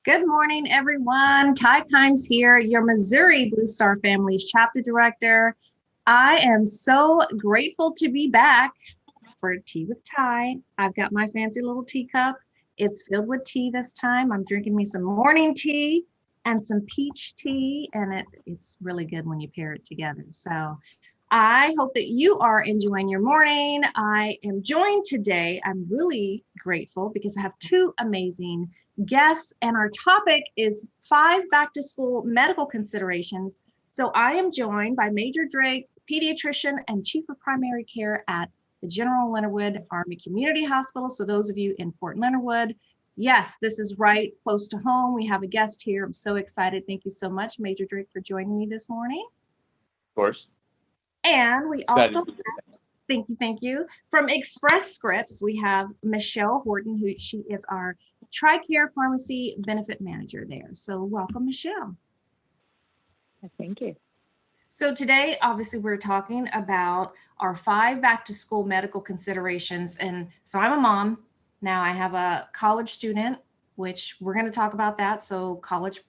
Good morning, everyone. Tai Kimes here, your Missouri Blue Star Families Chapter Director. I am so grateful to be back for Tea with Tai. I've got my fancy little teacup. It's filled with tea this time. I'm drinking me some morning tea and some peach tea, and it's really good when you pair it together. So I hope that you are enjoying your morning. I am joined today. I'm really grateful because I have two amazing guests, and our topic is 5 back to school medical considerations. So I am joined by Major Drake, pediatrician and chief of primary care at the General Leonard Wood Army Community Hospital. So those of you in Fort Leonard Wood, yes, this is right close to home. We have a guest here. I'm so excited. Thank you so much, Major Drake, for joining me this morning. Of course. And we also thank you. From Express Scripts, we have Michelle Horton, who she is our Tricare Pharmacy benefit manager there. So welcome, Michelle. Thank you. So today, obviously, we're talking about our 5 back to school medical considerations. And so I'm a mom. Now I have a college student, which we're going to talk about that. So college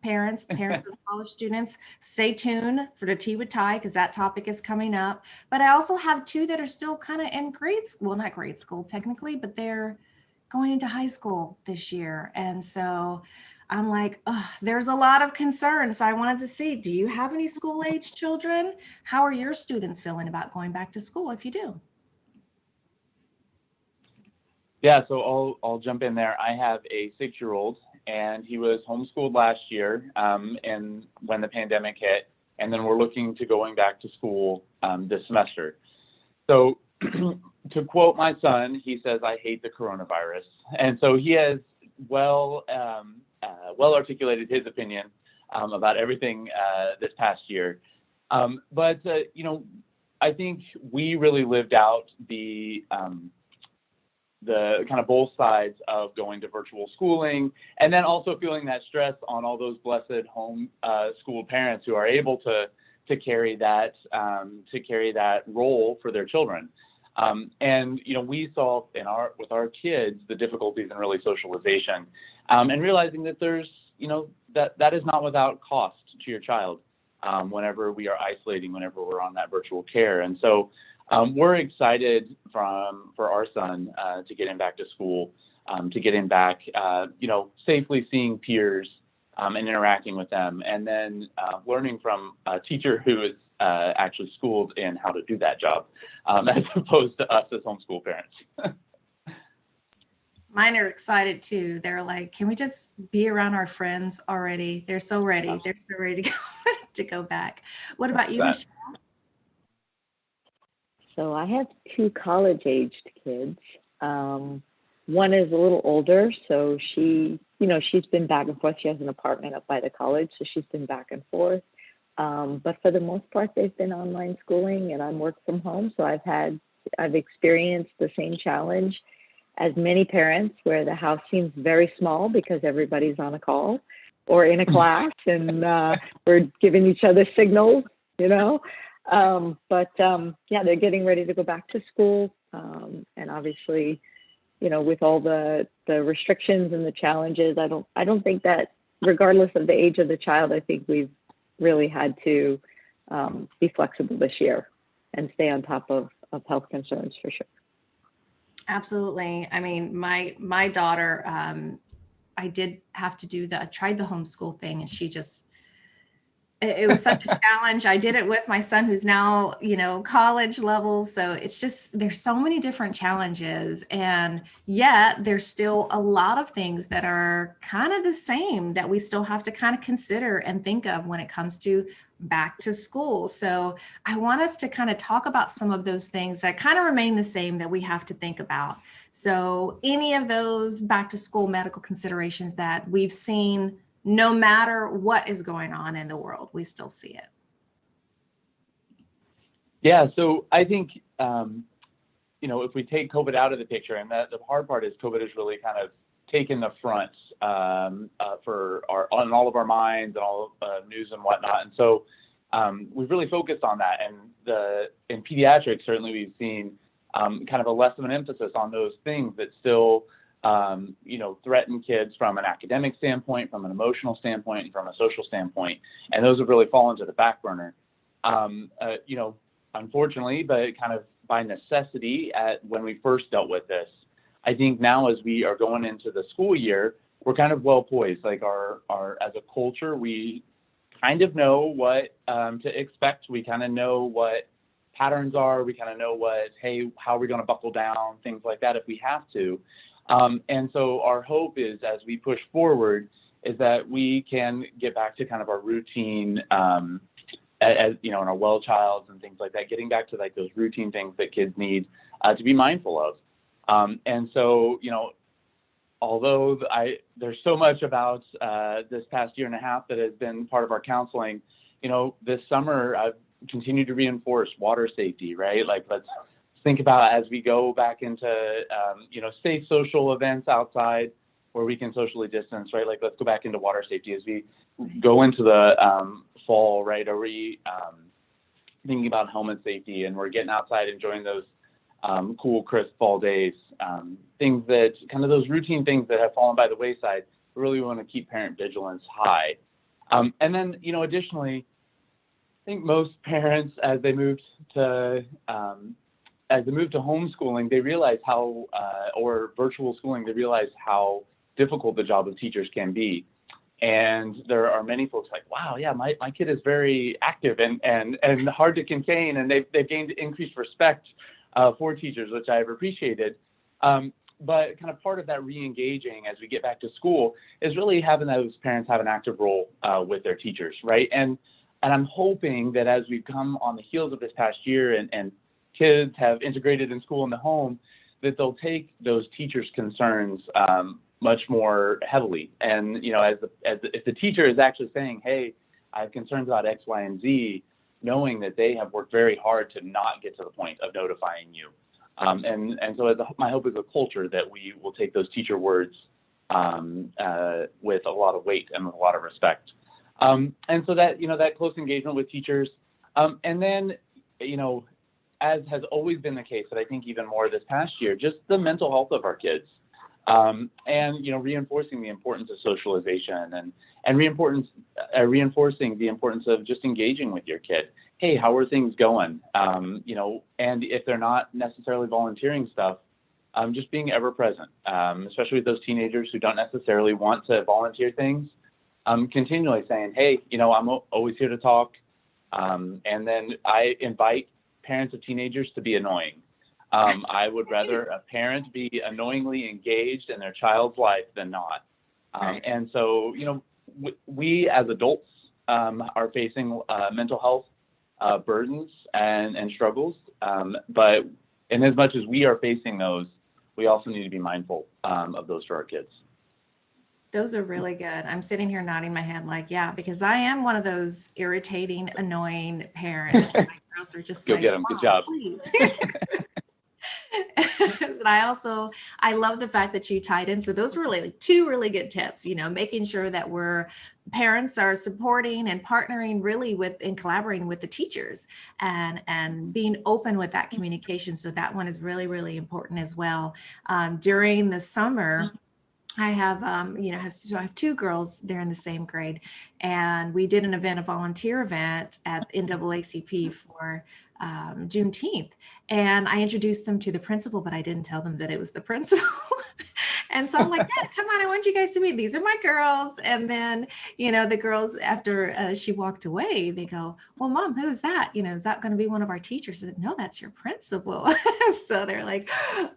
parents of college students, stay tuned for the Tea with Tai because that topic is coming up. But I also have 2 that are still kind of in grade school, well, not grade school technically, but they're going into high school this year. And so I'm like, oh, there's a lot of concern. So I wanted to see, do you have any school age children? How are your students feeling about going back to school if you do? Yeah, so I'll jump in there. I have a 6-year-old, and he was homeschooled last year, and when the pandemic hit, and then we're looking to going back to school this semester. So to quote my son, he says, "I hate the coronavirus," and so he has well articulated his opinion about everything this past year. But I think we really lived out the kind of both sides of going to virtual schooling, and then also feeling that stress on all those blessed home school parents who are able to carry that role for their children. And we saw with our kids the difficulties in really socialization, and realizing that there's that is not without cost to your child whenever we are isolating, whenever we're on that virtual care. And so we're excited for our son to get him back to school, to get him back, safely seeing peers and interacting with them, and then learning from a teacher who is actually schooled in how to do that job, as opposed to us as homeschool parents. Mine are excited too. They're like, can we just be around our friends already? They're so ready. They're so ready to go back. What about you, Michelle? So I have 2 college-aged kids. One is a little older, so she's been back and forth. She has an apartment up by the college, so she's been back and forth. But for the most part, they've been online schooling, and I'm work from home. So I've experienced the same challenge as many parents, where the house seems very small because everybody's on a call or in a class, and we're giving each other signals, But they're getting ready to go back to school, and obviously, with all the restrictions and the challenges, I don't think that, regardless of the age of the child, I think we've really had to be flexible this year and stay on top of health concerns for sure. Absolutely. I mean, my daughter, I did have to I tried the homeschool thing, and it was such a challenge. I did it with my son, who's now, college level. So it's just, there's so many different challenges, and yet there's still a lot of things that are kind of the same that we still have to kind of consider and think of when it comes to back to school. So I want us to kind of talk about some of those things that kind of remain the same that we have to think about. So any of those back to school medical considerations that we've seen, no matter what is going on in the world, we still see it. Yeah, so I think, if we take COVID out of the picture, and the hard part is COVID has really kind of taken the front on all of our minds and all of news and whatnot. And so we've really focused on that. And in pediatrics, certainly we've seen kind of a less of an emphasis on those things that still threaten kids from an academic standpoint, from an emotional standpoint, and from a social standpoint. And those have really fallen to the back burner. Unfortunately, but kind of by necessity when we first dealt with this. I think now as we are going into the school year, we're kind of well poised. Like our as a culture, we kind of know what to expect. We kind of know what patterns are. We kind of know how are we going to buckle down, things like that if we have to. And so our hope is, as we push forward, is that we can get back to kind of our routine, in our well childs and things like that, getting back to like those routine things that kids need to be mindful of. And so, although there's so much about this past year and a half that has been part of our counseling, this summer I've continued to reinforce water safety, right? Like, let's think about as we go back into, safe social events outside where we can socially distance, right? Like, let's go back into water safety as we go into the fall, right? Are we thinking about helmet safety, and we're getting outside, enjoying those cool, crisp fall days, things that kind of those routine things that have fallen by the wayside. We really want to keep parent vigilance high. And then, additionally, I think most parents, as they move to homeschooling, they realize or virtual schooling, they realize how difficult the job of teachers can be. And there are many folks like, wow, yeah, my kid is very active and hard to contain, and they've gained increased respect for teachers, which I've appreciated. But kind of part of that re-engaging as we get back to school is really having those parents have an active role with their teachers, right? And I'm hoping that as we've come on the heels of this past year and kids have integrated in school and the home, that they'll take those teachers' concerns much more heavily. And, if the teacher is actually saying, hey, I have concerns about X, Y, and Z, knowing that they have worked very hard to not get to the point of notifying you. And so my hope is a culture that we will take those teacher words with a lot of weight and with a lot of respect. And so that, that close engagement with teachers. And then, as has always been the case, but I think even more this past year, just the mental health of our kids. And, reinforcing the importance of socialization and reinforcing the importance of just engaging with your kid. Hey, how are things going? And if they're not necessarily volunteering stuff, just being ever present, especially with those teenagers who don't necessarily want to volunteer things, continually saying, hey, I'm always here to talk. And then I invite parents of teenagers to be annoying. I would rather a parent be annoyingly engaged in their child's life than not. And so, we as adults are facing mental health burdens and struggles. But in as much as we are facing those, we also need to be mindful of those for our kids. Those are really good. I'm sitting here nodding my head like, yeah, because I am one of those irritating, annoying parents. My girls are just Go get them. Good job. Please. And I love the fact that you tied in. So those were really two really good tips, making sure that parents are supporting and partnering really and collaborating with the teachers and being open with that communication. So that one is really, really important as well. During the summer, I have, I have two girls, they're in the same grade, and we did a volunteer event at NAACP for Juneteenth. And I introduced them to the principal, but I didn't tell them that it was the principal. And so I'm like, yeah, come on, I want you guys to meet. These are my girls. And then, the girls, after she walked away, they go, well, Mom, who is that? Is that going to be one of our teachers? I said, no, that's your principal. So they're like,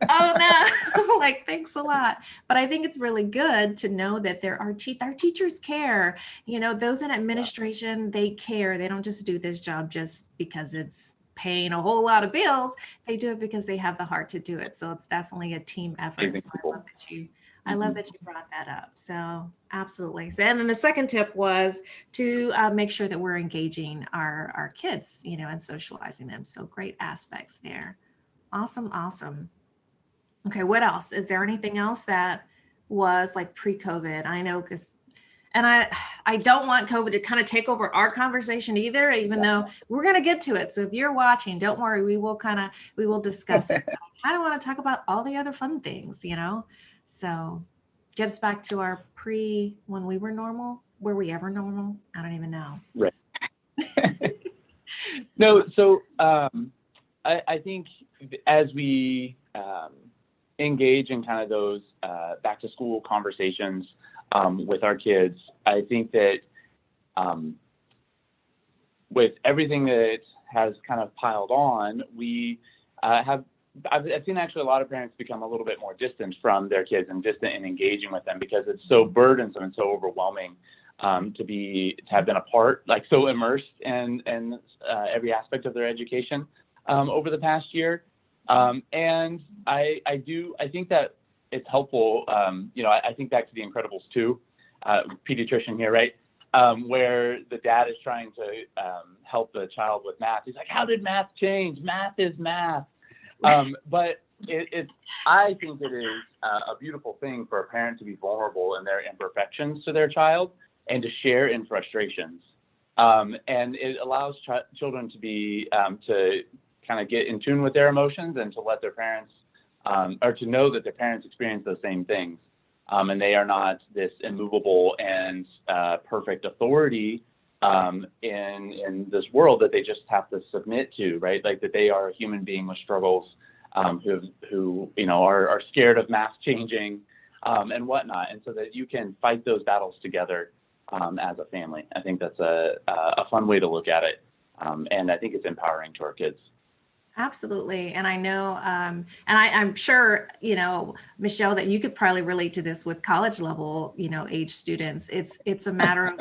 oh, no, like, thanks a lot. But I think it's really good to know that our teachers care. Those in administration, they care. They don't just do this job just because it's paying a whole lot of bills. They do it because they have the heart to do it. So it's definitely a team effort. So I love that you brought that up. So absolutely. So, and then the second tip was to make sure that we're engaging our kids, and socializing them. So great aspects there. Awesome. Okay. What else? Is there anything else that was like pre-COVID? I know and I don't want COVID to kind of take over our conversation either, even though we're going to get to it. So if you're watching, don't worry, we will discuss it. But I kind of want to talk about all the other fun things, So get us back to our when we were normal. Were we ever normal? I don't even know. Right. No, so I think as we engage in kind of those back to school conversations with our kids, I think that with everything that has kind of piled on, we I've seen actually a lot of parents become a little bit more distant from their kids and distant in engaging with them because it's so burdensome and so overwhelming to have been a part, like so immersed in every aspect of their education over the past year. And I think that it's helpful. I think back to The Incredibles 2, pediatrician here, right? Where the dad is trying to help the child with math. He's like, how did math change? Math is math. But I think it is a beautiful thing for a parent to be vulnerable in their imperfections to their child and to share in frustrations. And it allows children to be, to kind of get in tune with their emotions and to let their parents, or to know that their parents experience those same things. And they are not this immovable and perfect authority in this world that they just have to submit to, right? Like that they are a human being with struggles, who are scared of math changing and whatnot, and so that you can fight those battles together as a family. I think that's a fun way to look at it, and I think it's empowering to our kids. Absolutely. And I know, and I'm sure, Michelle, that you could probably relate to this with college level, age students. It's a matter of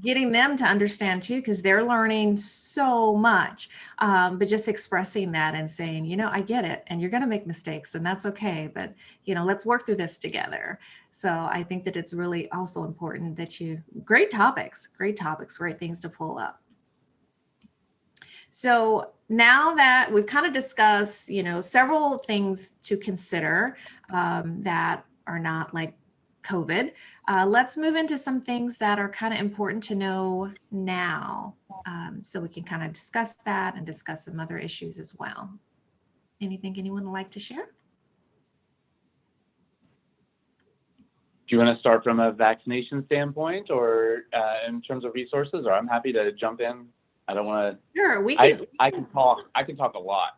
getting them to understand too, because they're learning so much, but just expressing that and saying, I get it, and you're going to make mistakes and that's okay. But, let's work through this together. So I think that it's really also important that great topics, great things to pull up. So now that we've kind of discussed, several things to consider that are not like COVID, let's move into some things that are kind of important to know now. So we can kind of discuss that and discuss some other issues as well. Anything anyone would like to share? Do you want to start from a vaccination standpoint or in terms of resources, or I'm happy to jump in? I don't want to. Sure, I can talk a lot.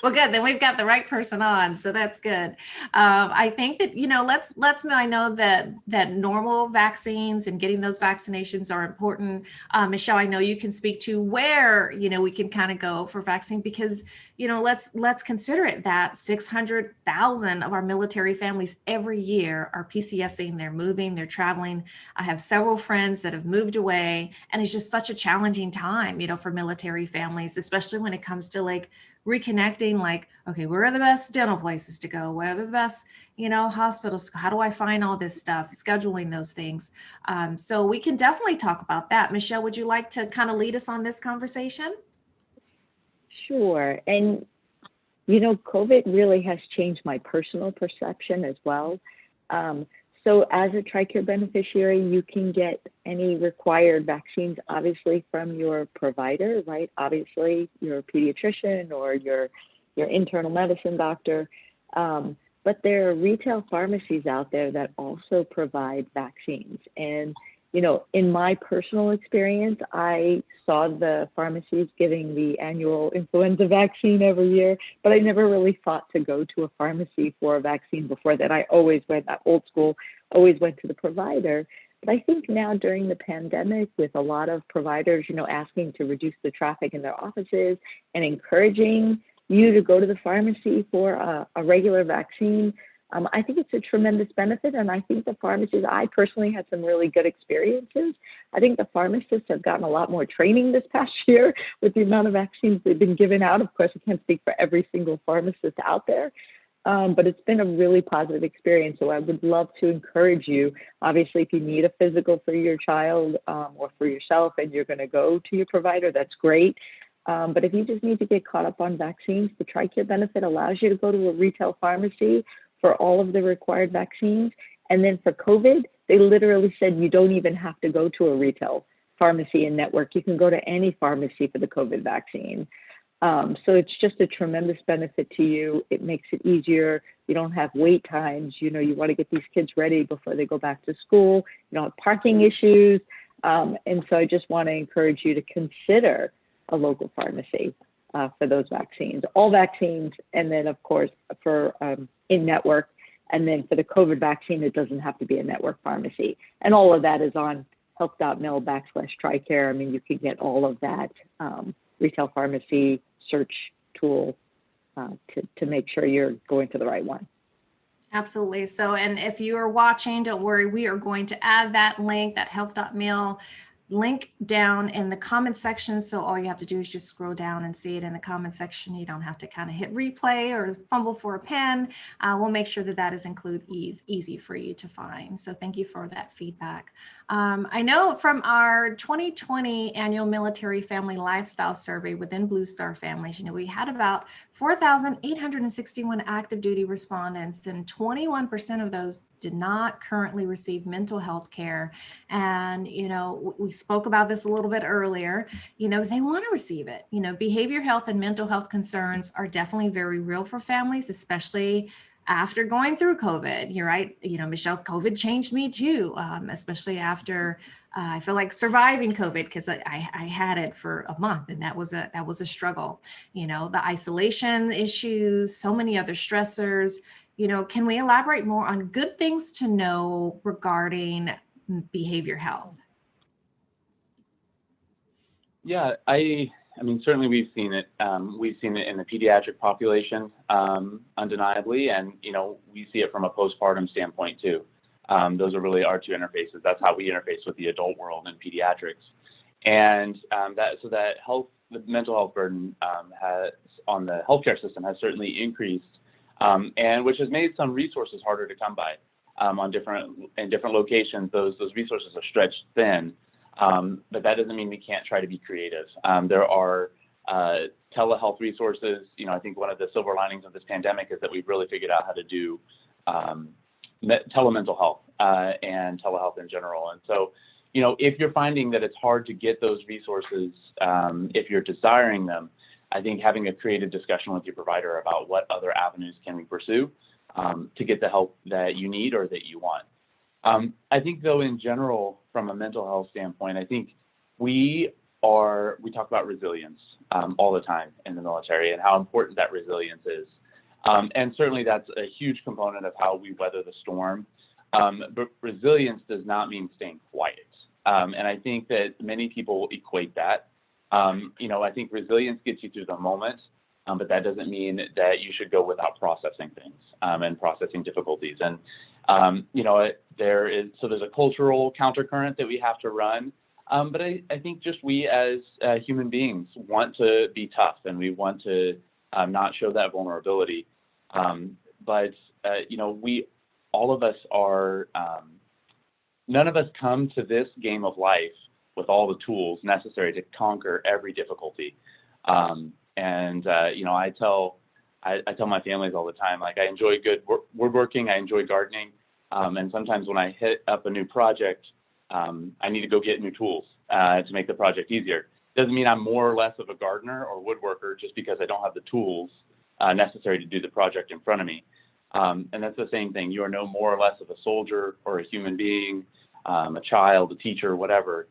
Well, good. Then we've got the right person on, so that's good. I think that I know that normal vaccines and getting those vaccinations are important. Michelle, I know you can speak to where we can kind of go for vaccine because let's consider it that 600,000 of our military families every year are PCSing. They're moving, they're traveling. I have several friends that have moved away, and it's just such a challenging time, for military families, especially when it comes to like reconnecting, like, okay, where are the best dental places to go? Where are the best, hospitals to go? How do I find all this stuff? Scheduling those things. So we can definitely talk about that. Michelle, would you like to kind of lead us on this conversation? Sure. And, COVID really has changed my personal perception as well. So as a Tricare beneficiary, you can get any required vaccines, obviously, from your provider, right? Obviously, your pediatrician or your internal medicine doctor. But there are retail pharmacies out there that also provide vaccines. And, in my personal experience, I saw the pharmacies giving the annual influenza vaccine every year, but I never really thought to go to a pharmacy for a vaccine before that. I always went that old school, always went to the provider. But I think now during the pandemic, with a lot of providers, asking to reduce the traffic in their offices and encouraging you to go to the pharmacy for a regular vaccine, I think it's a tremendous benefit. And I think the pharmacists, I personally had some really good experiences. I think the pharmacists have gotten a lot more training this past year with the amount of vaccines they've been given out. Of course, I can't speak for every single pharmacist out there. But it's been a really positive experience. So I would love to encourage you. Obviously, if you need a physical for your child or for yourself and you're going to go to your provider, that's great. But if you just need to get caught up on vaccines, the Tricare benefit allows you to go to a retail pharmacy for all of the required vaccines. And then for COVID, they literally said you don't even have to go to a retail pharmacy and network. You can go to any pharmacy for the COVID vaccine. So it's just a tremendous benefit to you. It makes it easier. You don't have wait times. You know, you want to get these kids ready before they go back to school. You don't have parking issues. And so I just want to encourage you to consider a local pharmacy for those vaccines, all vaccines, and then of course for in-network. And then for the COVID vaccine, it doesn't have to be a network pharmacy. And all of that is on health.mil/Tricare. I mean, you can get all of that retail pharmacy search tool to make sure you're going to the right one. Absolutely. So, and if you are watching, don't worry, we are going to add that link, that health.mil link down in the comment section. So all you have to do is just scroll down and see it in the comment section. You don't have to kind of hit replay or fumble for a pen. We'll make sure that that is easy for you to find. So thank you for that feedback. I know from our 2020 annual military family lifestyle survey within Blue Star families, you know, we had about 4,861 active duty respondents, and 21% of those did not currently receive mental health care. And, you know, we spoke about this a little bit earlier, you know, they want to receive it. You know, behavior health and mental health concerns are definitely very real for families, especially after going through COVID. You're right. You know, Michelle, COVID changed me too, especially after I feel like surviving COVID, because I had it for a month, and that was a struggle. You know, the isolation issues, so many other stressors. You know, can we elaborate more on good things to know regarding behavior health? Yeah, I mean, certainly we've seen it. We've seen it in the pediatric population, undeniably, and you know, we see it from a postpartum standpoint too. Those are really our two interfaces. That's how we interface with the adult world in pediatrics, and the mental health burden has on the healthcare system has certainly increased, and which has made some resources harder to come by. In different locations, those resources are stretched thin. But that doesn't mean we can't try to be creative. There are telehealth resources. You know, I think one of the silver linings of this pandemic is that we've really figured out how to do telemental health and telehealth in general. And so, you know, if you're finding that it's hard to get those resources, if you're desiring them, I think having a creative discussion with your provider about what other avenues can we pursue to get the help that you need or that you want. I think, though, in general, from a mental health standpoint, I think we talk about resilience all the time in the military and how important that resilience is. And certainly that's a huge component of how we weather the storm. But resilience does not mean staying quiet. And I think that many people equate that. You know, I think resilience gets you through the moment, but that doesn't mean that you should go without processing things and processing difficulties. And you know, there's a cultural countercurrent that we have to run. But I think just we as human beings want to be tough, and we want to not show that vulnerability. But you know, all of us are, none of us come to this game of life with all the tools necessary to conquer every difficulty. You know, I tell my families all the time, like, I enjoy good woodworking, I enjoy gardening, and sometimes when I hit up a new project, I need to go get new tools to make the project easier. Doesn't mean I'm more or less of a gardener or woodworker just because I don't have the tools necessary to do the project in front of me. And that's the same thing. You are no more or less of a soldier or a human being, a child, a teacher, whatever,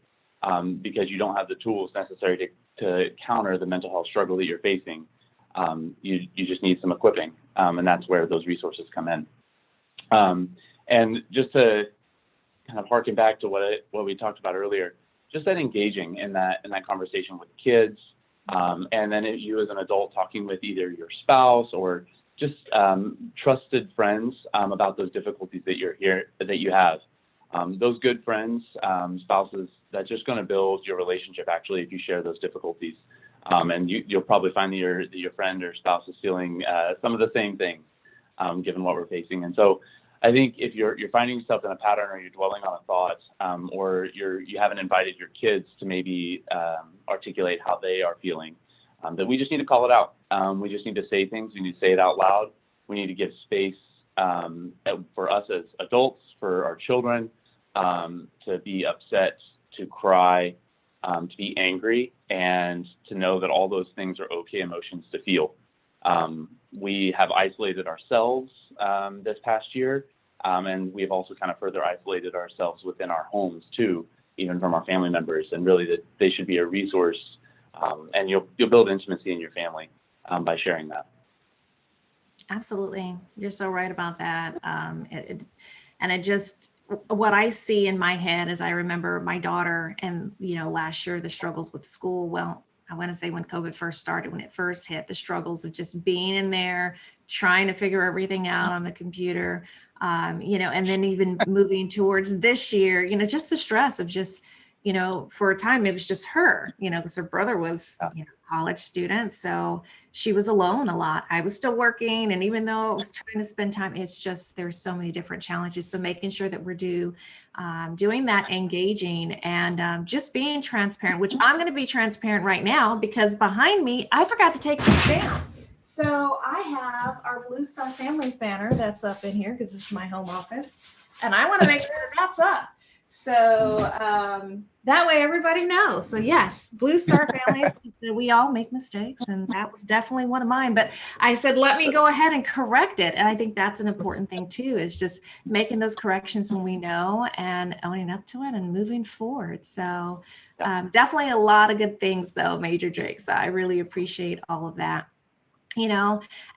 because you don't have the tools necessary to counter the mental health struggle that you're facing. You just need some equipping, and that's where those resources come in. And just to kind of harken back to what we talked about earlier, just that engaging in that conversation with kids, and then you as an adult talking with either your spouse or just trusted friends about those difficulties that you have. Those good friends, spouses, that's just going to build your relationship actually if you share those difficulties. And you'll probably find that your friend or spouse is feeling some of the same things, given what we're facing. And so I think if you're finding yourself in a pattern, or you're dwelling on a thought, or you haven't invited your kids to maybe articulate how they are feeling, that we just need to call it out. We just need to say things. We need to say it out loud. We need to give space for us as adults, for our children, to be upset, to cry, to be angry, and to know that all those things are okay emotions to feel. We have isolated ourselves this past year, and we've also kind of further isolated ourselves within our homes too, even from our family members, and really that they should be a resource, and you'll build intimacy in your family by sharing that. Absolutely. You're so right about that. What I see in my head is I remember my daughter and, last year, the struggles with school. Well, I want to say when COVID first started, when it first hit, the struggles of just being in there, trying to figure everything out on the computer, and then even moving towards this year, just the stress of just, for a time, it was just her, because her brother was, college student. So she was alone a lot. I was still working. And even though I was trying to spend time, it's just, there's so many different challenges. So making sure that we're doing that, engaging, and just being transparent, which I'm going to be transparent right now, because behind me, I forgot to take this down. So I have our Blue Star Families banner that's up in here because this is my home office. And I want to make sure that that's up. So that way everybody knows. So yes, Blue Star Families, we all make mistakes, and that was definitely one of mine. But I said, let me go ahead and correct it. And I think that's an important thing too, is just making those corrections when we know and owning up to it and moving forward. So definitely a lot of good things though, Major Drake. So I really appreciate all of that.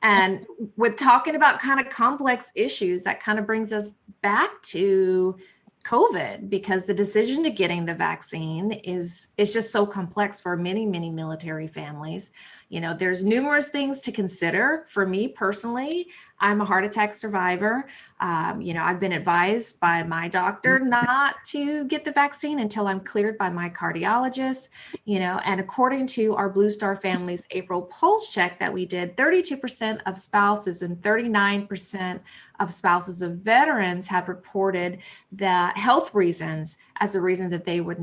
And with talking about kind of complex issues, that kind of brings us back to COVID, because the decision to getting the vaccine is just so complex for many, many military families. There's numerous things to consider. For me personally, I'm a heart attack survivor. I've been advised by my doctor not to get the vaccine until I'm cleared by my cardiologist, and according to our Blue Star Families April pulse check that we did, 32% of spouses and 39% of spouses of veterans have reported the health reasons as a reason that they were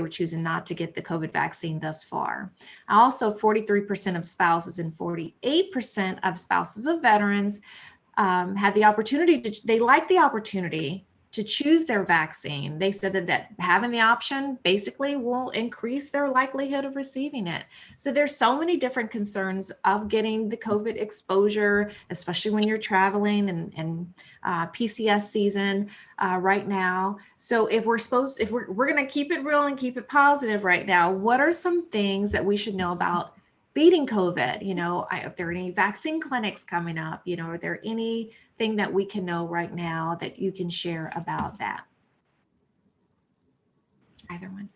choosing not to get the COVID vaccine thus far. Also, 43% of spouses and 48% of spouses of veterans had the opportunity they liked the opportunity to choose their vaccine. They said that having the option basically will increase their likelihood of receiving it. So there's so many different concerns of getting the COVID exposure, especially when you're traveling and PCS season right now. So if we're going to keep it real and keep it positive right now, what are some things that we should know about beating COVID? If there are any vaccine clinics coming up, are there anything that we can know right now that you can share about that? Either one.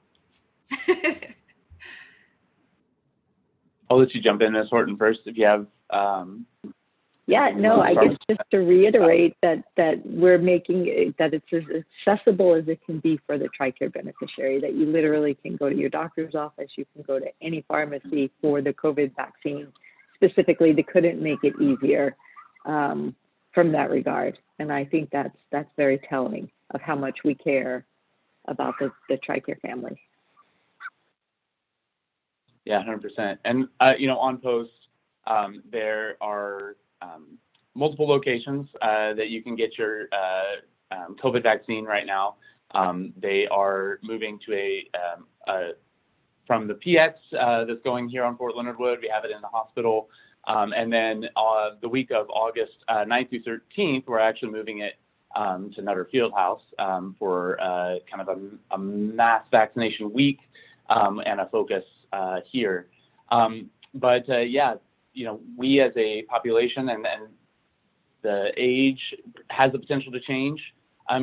I'll let you jump in, Ms. Horton, first, if you have. I guess just to reiterate that we're making it, that it's as accessible as it can be for the Tricare beneficiary, that you literally can go to your doctor's office, you can go to any pharmacy for the COVID vaccine. Specifically, they couldn't make it easier from that regard. And I think that's very telling of how much we care about the Tricare family. Yeah, 100%. And, on post, there are multiple locations that you can get your COVID vaccine right now. They are moving to from the PX that's going here on Fort Leonard Wood. We have it in the hospital. And then the week of August 9th through 13th, we're actually moving it to Nutter Fieldhouse for kind of a mass vaccination week and a focus here. We as a population and the age has the potential to change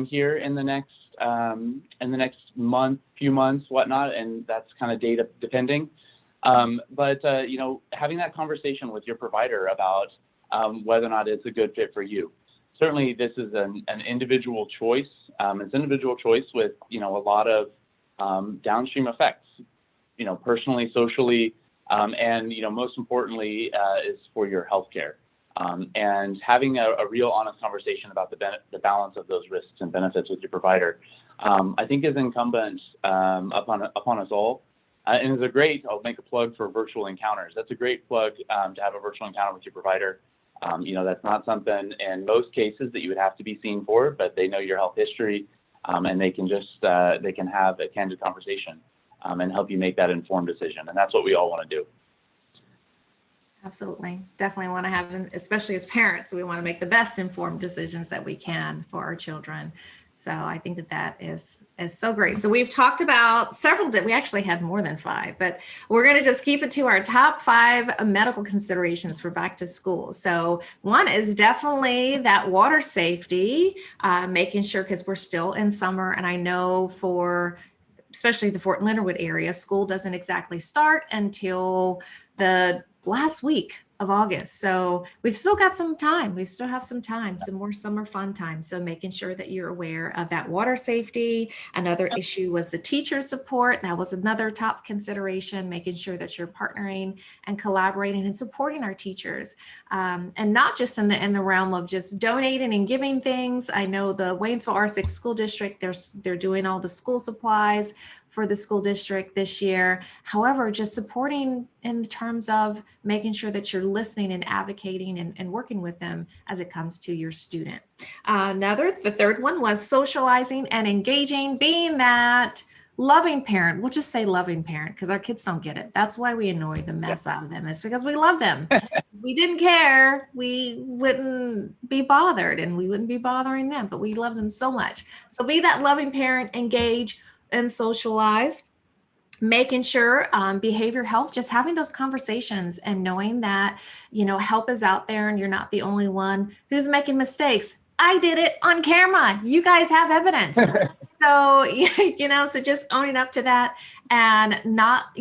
here in the next few months, whatnot, and that's kind of data depending. Having that conversation with your provider about whether or not it's a good fit for you. Certainly, this is an individual choice. It's an individual choice with a lot of downstream effects, personally, socially, and most importantly is for your healthcare. And having a real honest conversation about the balance of those risks and benefits with your provider, I think is incumbent upon us all. And I'll make a plug for virtual encounters. That's a great plug to have a virtual encounter with your provider. That's not something in most cases that you would have to be seen for, but they know your health history, and they can have a candid conversation. and help you make that informed decision. And that's what we all want to do. Absolutely. Definitely want to have, especially as parents, we want to make the best informed decisions that we can for our children. So I think that is so great. So we've talked about several, we actually had more than 5, but we're going to just keep it to our top 5 medical considerations for back to school. So one is definitely that water safety, making sure, because we're still in summer, and I know for especially the Fort Leonard Wood area, school doesn't exactly start until the last week of August. So we've still got some time. We still have some time, some more summer fun time. So making sure that you're aware of that water safety. Another issue was the teacher support. That was another top consideration, making sure that you're partnering and collaborating and supporting our teachers. And not just in the realm of just donating and giving things. I know the Waynesville R6 School District, they're doing all the school supplies for the school district this year. However, just supporting in terms of making sure that you're listening and advocating and working with them as it comes to your student. The third one was socializing and engaging, being that loving parent. We'll just say loving parent because our kids don't get it. That's why we annoy the mess out of them. It's because we love them. If we didn't care, we wouldn't be bothered and we wouldn't be bothering them, but we love them so much. So be that loving parent, engage and socialize, making sure behavior health, just having those conversations and knowing that, help is out there and you're not the only one who's making mistakes. I did it on camera. You guys have evidence. So, so just owning up to that and not,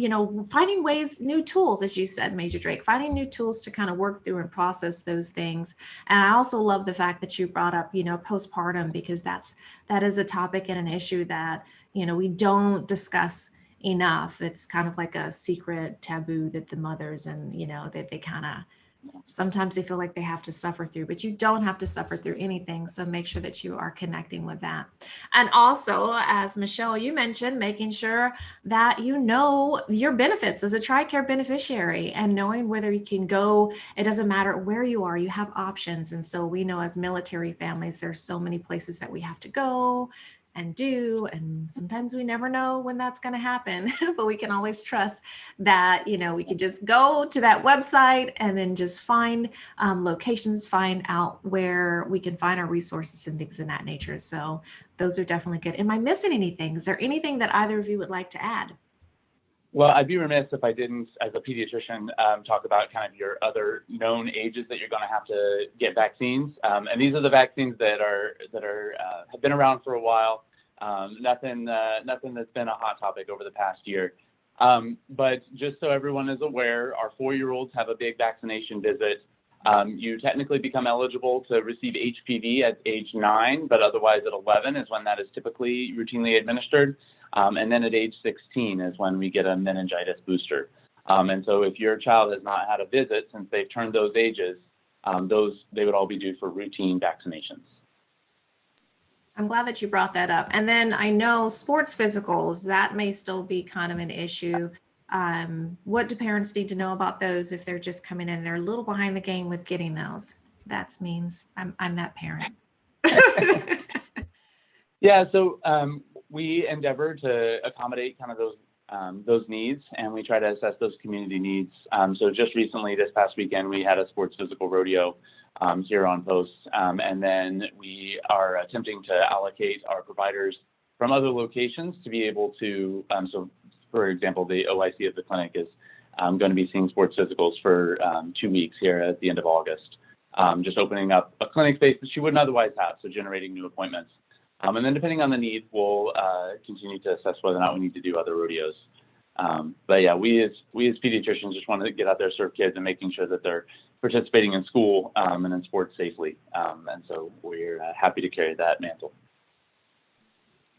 finding ways, new tools, as you said, Major Drake, finding new tools to kind of work through and process those things. And I also love the fact that you brought up, postpartum, because that is a topic and an issue that, we don't discuss enough. It's kind of like a secret taboo that the mothers and, that they kind of, sometimes they feel like they have to suffer through, but you don't have to suffer through anything. So make sure that you are connecting with that. And also, as Michelle, you mentioned, making sure that you know your benefits as a Tricare beneficiary and knowing whether you can go, it doesn't matter where you are, you have options. And so we know as military families, there's so many places that we have to go and do, and sometimes we never know when that's going to happen, but we can always trust that, we can just go to that website and then just find locations, find out where we can find our resources and things in that nature. So those are definitely good. Am I missing anything? Is there anything that either of you would like to add? Well, I'd be remiss if I didn't, as a pediatrician, talk about kind of your other known ages that you're going to have to get vaccines. And these are the vaccines that have been around for a while. Nothing that's been a hot topic over the past year. But just so everyone is aware, our 4-year-olds have a big vaccination visit. You technically become eligible to receive HPV at age 9, but otherwise at 11 is when that is typically routinely administered. And then at age 16 is when we get a meningitis booster. And so if your child has not had a visit since they've turned those ages, they would all be due for routine vaccinations. I'm glad that you brought that up. And then I know sports physicals, that may still be kind of an issue. What do parents need to know about those if they're just coming in? They're a little behind the game with getting those. That means I'm that parent. Yeah, so we endeavor to accommodate kind of those needs, and we try to assess those community needs. So just recently, this past weekend, we had a sports physical rodeo here on post, and then we are attempting to allocate our providers from other locations to be able to, so for example, the OIC of the clinic is going to be seeing sports physicals for 2 weeks here at the end of August, just opening up a clinic space that she wouldn't otherwise have, so generating new appointments. And then depending on the need, we'll continue to assess whether or not we need to do other rodeos. But yeah, we as pediatricians just want to get out there, serve kids, and making sure that they're participating in school and in sports safely. And so we're happy to carry that mantle.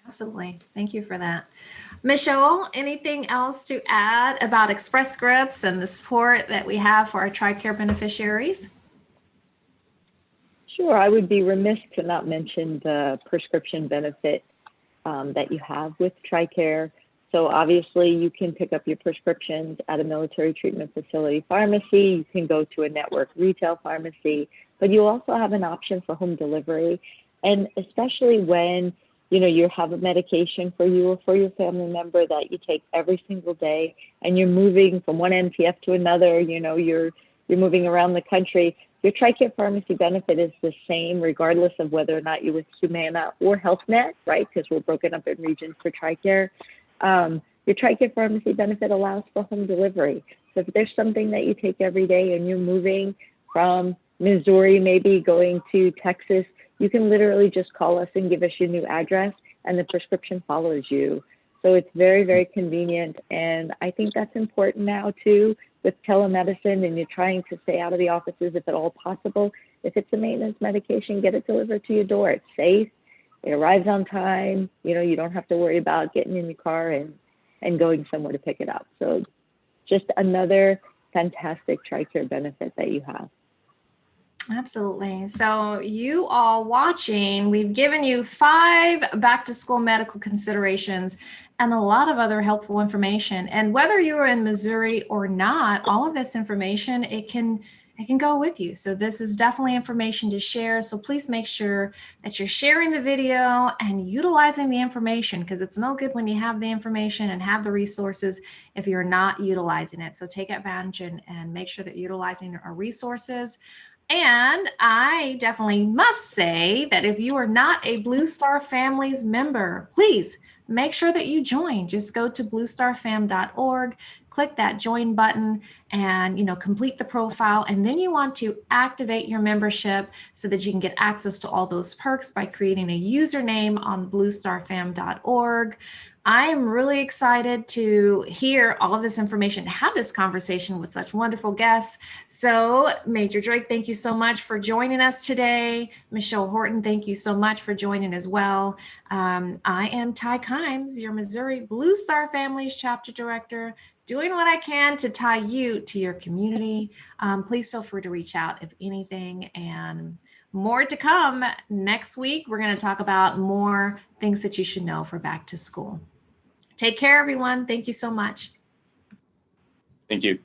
Absolutely. Thank you for that. Michelle, anything else to add about Express Scripts and the support that we have for our Tricare beneficiaries? Sure, I would be remiss to not mention the prescription benefit that you have with Tricare. So obviously you can pick up your prescriptions at a military treatment facility pharmacy. You can go to a network retail pharmacy, but you also have an option for home delivery. And especially when you have a medication for you or for your family member that you take every single day, and you're moving from one MTF to another, you're moving around the country, your Tricare Pharmacy benefit is the same regardless of whether or not you're with Humana or HealthNet, right? Because we're broken up in regions for Tricare. Your Tricare Pharmacy benefit allows for home delivery. So if there's something that you take every day and you're moving from Missouri, maybe going to Texas, you can literally just call us and give us your new address, and the prescription follows you. So it's very, very convenient. And I think that's important now too with telemedicine, and you're trying to stay out of the offices if at all possible. If it's a maintenance medication, get it delivered to your door. It's safe. It arrives on time. You don't have to worry about getting in your car and going somewhere to pick it up. So just another fantastic Tricare benefit that you have. Absolutely. So you all watching, we've given you 5 back to school medical considerations and a lot of other helpful information. And whether you are in Missouri or not, all of this information, it can go with you. So this is definitely information to share. So please make sure that you're sharing the video and utilizing the information, because it's no good when you have the information and have the resources if you're not utilizing it. So take advantage and make sure that you're utilizing our resources. And I definitely must say that if you are not a Blue Star Families member, please make sure that you join. Just go to bluestarfam.org, click that join button, and complete the profile. And then you want to activate your membership so that you can get access to all those perks by creating a username on bluestarfam.org. I am really excited to hear all of this information, have this conversation with such wonderful guests. So Major Drake, thank you so much for joining us today. Michelle Horton, thank you so much for joining as well. I am Tai Kimes, your Missouri Blue Star Families Chapter Director, doing what I can to tie you to your community. Please feel free to reach out if anything, and more to come. Next week, we're going to talk about more things that you should know for back to school. Take care, everyone. Thank you so much. Thank you.